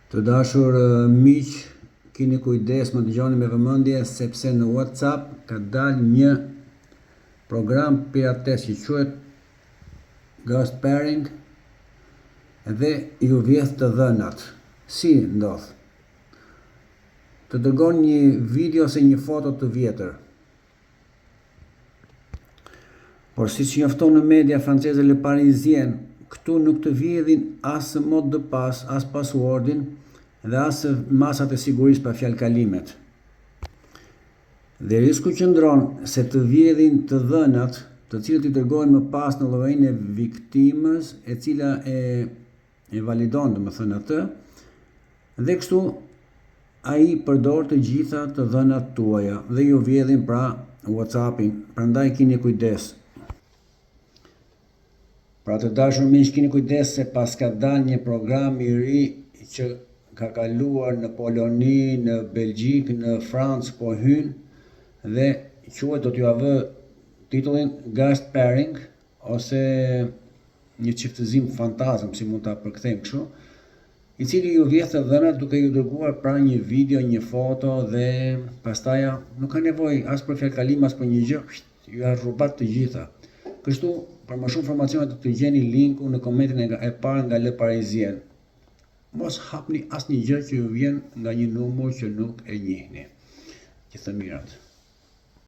Të dashur miq, keni kujdes, më dëgjoni me vëmendje sepse në WhatsApp ka dalë një program pirates që quhet Ghost Pairing dhe ju vjedh të dhënat. Si ndodh? Të dërgon një video ose një foto të vjetër. Por si që njofton në media franceze Le Parisien, këtu nuk të vjedhin as mot de pas, as passwordin dhe as masat e sigurisë pa fjalë kalimet. Dhe risku qëndron se të vjedhin të dhënat, të cilët i dërgohen më pas në llogarin e viktimës, e cila e validon domethënë atë, dhe kështu ai përdor të gjitha të dhënat tuaja dhe ju vjedhin pra WhatsAppin. Prandaj keni kujdes. Pra të dashur miq, keni kujdes se pas ka dalë një program i ri që ka kaluar në Poloni, në Belgjik, në Francë po hyn dhe quhet, do t'ju vë titullin Ghost Pairing ose një çiftëzim fantazm, si mund ta përkthejmë kështu, i cili ju vjedh të dhënat duke ju dërguar pra një video, një foto dhe pastaj nuk ka nevojë as për fjalë kalim as për një gjë, ju harrubat të gjitha. Kështu, për më shumë informacione do të gjeni linku në komentin e parë nga Le Parisien. Mos hapni asnjë gjë që ju vjen nga një numër që nuk e njihni. Gjithë të mirat.